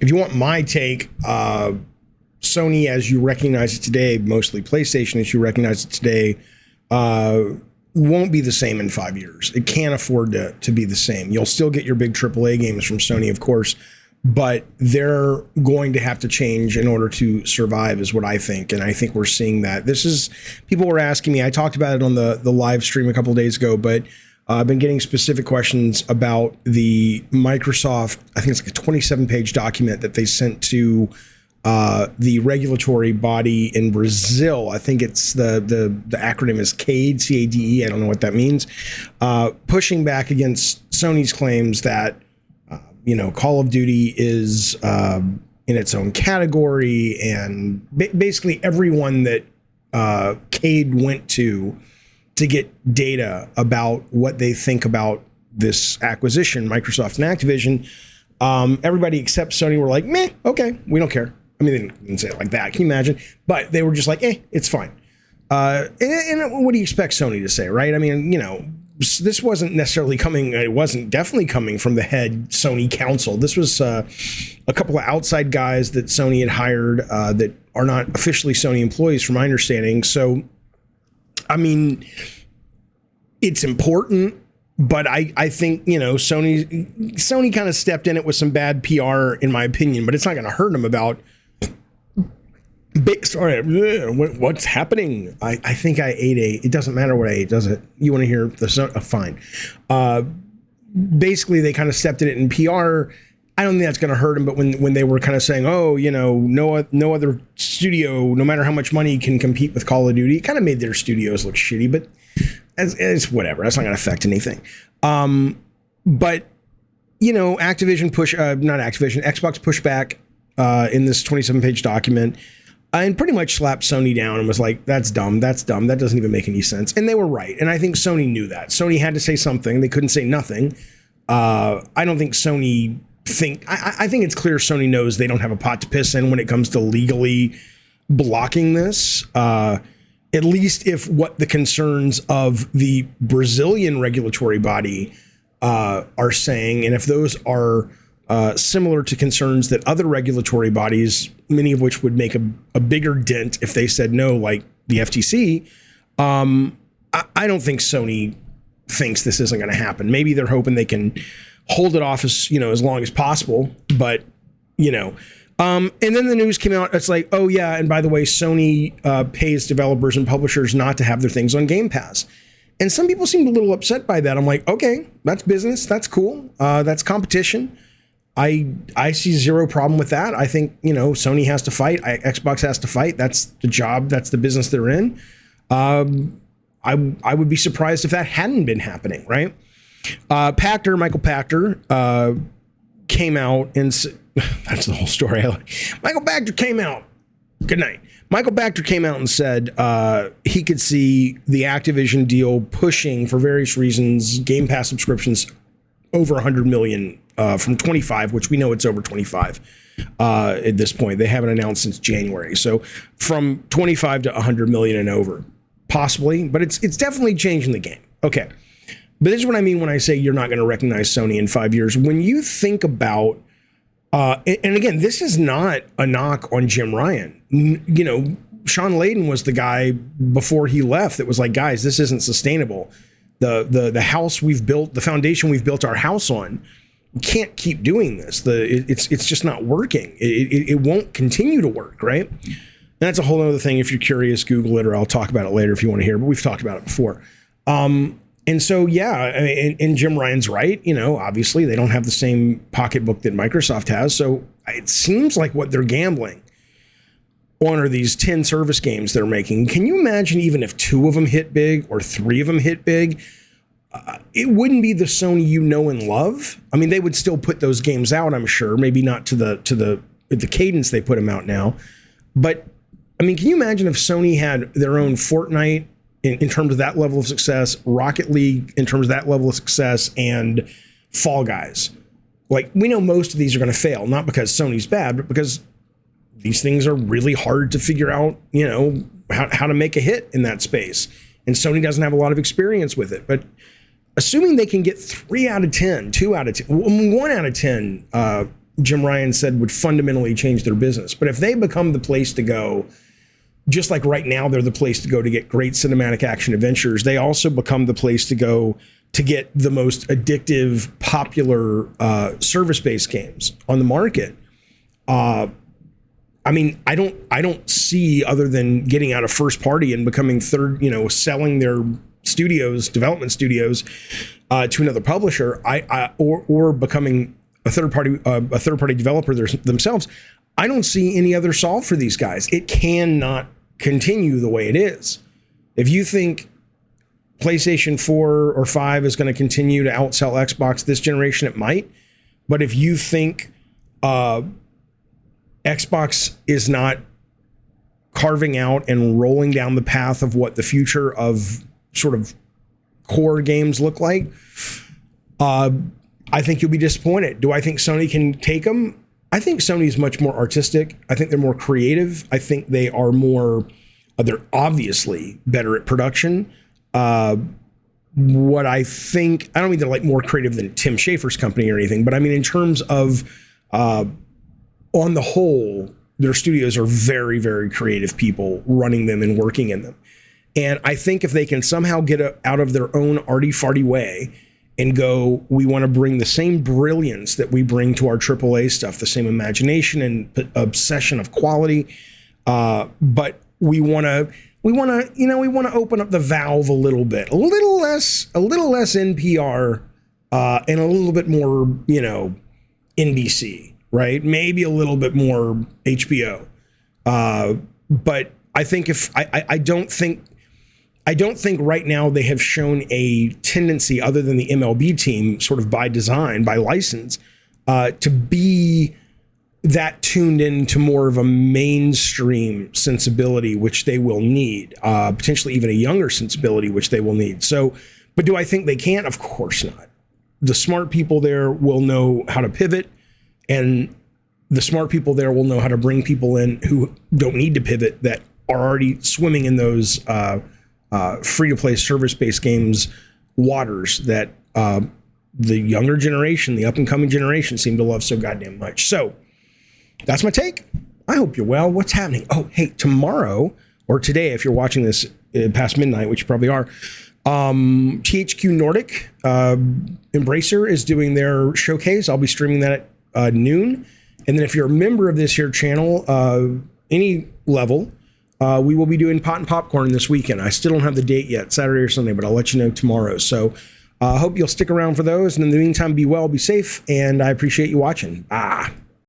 if you want my take, Sony as you recognize it today, mostly PlayStation as you recognize it today, won't be the same in 5 years. It can't afford to be the same. You'll still get your big AAA games from Sony, of course, but they're going to have to change in order to survive, is what I think. And I think we're seeing that. People were asking me, I talked about it on the live stream a couple of days ago, but I've been getting specific questions about the Microsoft, I think it's like a 27-page document that they sent to the regulatory body in Brazil. I think it's the acronym is CADE, C-A-D-E. I don't know what that means. Pushing back against Sony's claims that, Call of Duty is in its own category, and basically everyone that CADE went to get data about what they think about this acquisition, Microsoft and Activision, everybody except Sony were like, meh, okay, we don't care. I mean, they didn't say it like that. Can you imagine? But they were just like, it's fine. And what do you expect Sony to say, right? I mean, this wasn't necessarily coming. It wasn't definitely coming from the head Sony council. This was a couple of outside guys that Sony had hired that are not officially Sony employees, from my understanding. So, I mean, it's important. But I think, Sony kind of stepped in it with some bad PR, in my opinion, but it's not going to hurt them about, sorry, what's happening? I think I ate it doesn't matter what I ate, does it? You want to hear fine. Basically, they kind of stepped in it in PR. I don't think that's going to hurt them, but when they were kind of saying, no other studio, no matter how much money, can compete with Call of Duty, it kind of made their studios look shitty, but it's whatever. That's not going to affect anything. But Activision Xbox pushed back in this 27-page document and pretty much slapped Sony down and was like, that's dumb. That doesn't even make any sense. And they were right. And I think Sony knew that. Sony had to say something. They couldn't say nothing. I don't think Sony I think it's clear Sony knows they don't have a pot to piss in when it comes to legally blocking this. At least if what the concerns of the Brazilian regulatory body are saying, and if those are similar to concerns that other regulatory bodies, many of which would make a bigger dent if they said no, like the FTC, I don't think Sony thinks this isn't going to happen. Maybe they're hoping they can hold it off as long as possible, but and then the news came out. It's like, oh yeah, and by the way, Sony pays developers and publishers not to have their things on Game Pass. And some people seemed a little upset by that. I'm like, okay, that's business. That's cool. That's competition. I see zero problem with that. I think, Sony has to fight. Xbox has to fight. That's the job. That's the business they're in. I would be surprised if that hadn't been happening, right? Michael Pachter came out and that's the whole story. Michael Pachter came out. Good night. Michael Pachter came out and said he could see the Activision deal pushing, for various reasons, Game Pass subscriptions over 100 million from 25, which we know it's over 25 at this point. They haven't announced since January. So from 25 to 100 million and over, possibly, but it's definitely changing the game. Okay. But this is what I mean when I say you're not going to recognize Sony in 5 years. When you think about, and again, this is not a knock on Jim Ryan. Sean Layden was the guy before he left that was like, guys, this isn't sustainable. The house we've built, the foundation we've built our house on, we can't keep doing this. It's just not working. It won't continue to work, right? And that's a whole other thing. If you're curious, Google it, or I'll talk about it later if you want to hear. But we've talked about it before. And so, yeah, and Jim Ryan's right. Obviously they don't have the same pocketbook that Microsoft has. So it seems like what they're gambling on are these 10 service games they're making. Can you imagine even if 2 of them hit big or 3 of them hit big? It wouldn't be the Sony you know and love. I mean, they would still put those games out, I'm sure. Maybe not to the cadence they put them out now. But, I mean, can you imagine if Sony had their own Fortnite in terms of that level of success, Rocket League in terms of that level of success, and Fall Guys? Like, we know most of these are going to fail, not because Sony's bad, but because these things are really hard to figure out, how to make a hit in that space. And Sony doesn't have a lot of experience with it. But assuming they can get 3 out of 10, 2 out of 10, 1 out of 10 Jim Ryan said would fundamentally change their business. But if they become the place to go, just like right now they're the place to go to get great cinematic action adventures, they also become the place to go to get the most addictive, popular service-based games on the market. I mean, I don't see, other than getting out of first party and becoming third, selling their studios, development studios, to another publisher, or becoming a third party developer themselves. I don't see any other solve for these guys. It cannot continue the way it is. If you think PlayStation 4 or 5 is going to continue to outsell Xbox this generation, it might. But if you think Xbox is not carving out and rolling down the path of what the future of sort of core games look like, I think you'll be disappointed. Do I think Sony can take them? I think Sony is much more artistic. I think they're more creative. I think they are they're obviously better at production. What I think, I don't mean they're like more creative than Tim Schafer's company or anything, but I mean in terms of, on the whole, their studios are very, very creative people running them and working in them. And I think if they can somehow get out of their own arty-farty way and go, we want to bring the same brilliance that we bring to our AAA stuff, the same imagination and obsession of quality, but we want to open up the valve a little bit, a little less NPR, and a little bit more, NBC, right? Maybe a little bit more HBO. But I think I don't think right now they have shown a tendency, other than the MLB team, sort of by design, by license, to be that tuned into more of a mainstream sensibility, which they will need, potentially even a younger sensibility, which they will need. So, but do I think they can't? Of course not. The smart people there will know how to pivot, and the smart people there will know how to bring people in who don't need to pivot, that are already swimming in those free-to-play service-based games waters that the younger generation, the up-and-coming generation, seem to love so goddamn much. So that's my take. I hope you're well. What's happening? Oh, hey, tomorrow, or today, if you're watching this past midnight, which you probably are, THQ Nordic Embracer is doing their showcase. I'll be streaming that at noon. And then if you're a member of this here channel, any level, we will be doing Pot and Popcorn this weekend. I still don't have the date yet, Saturday or Sunday, but I'll let you know tomorrow. So I hope you'll stick around for those. And in the meantime, be well, be safe, and I appreciate you watching.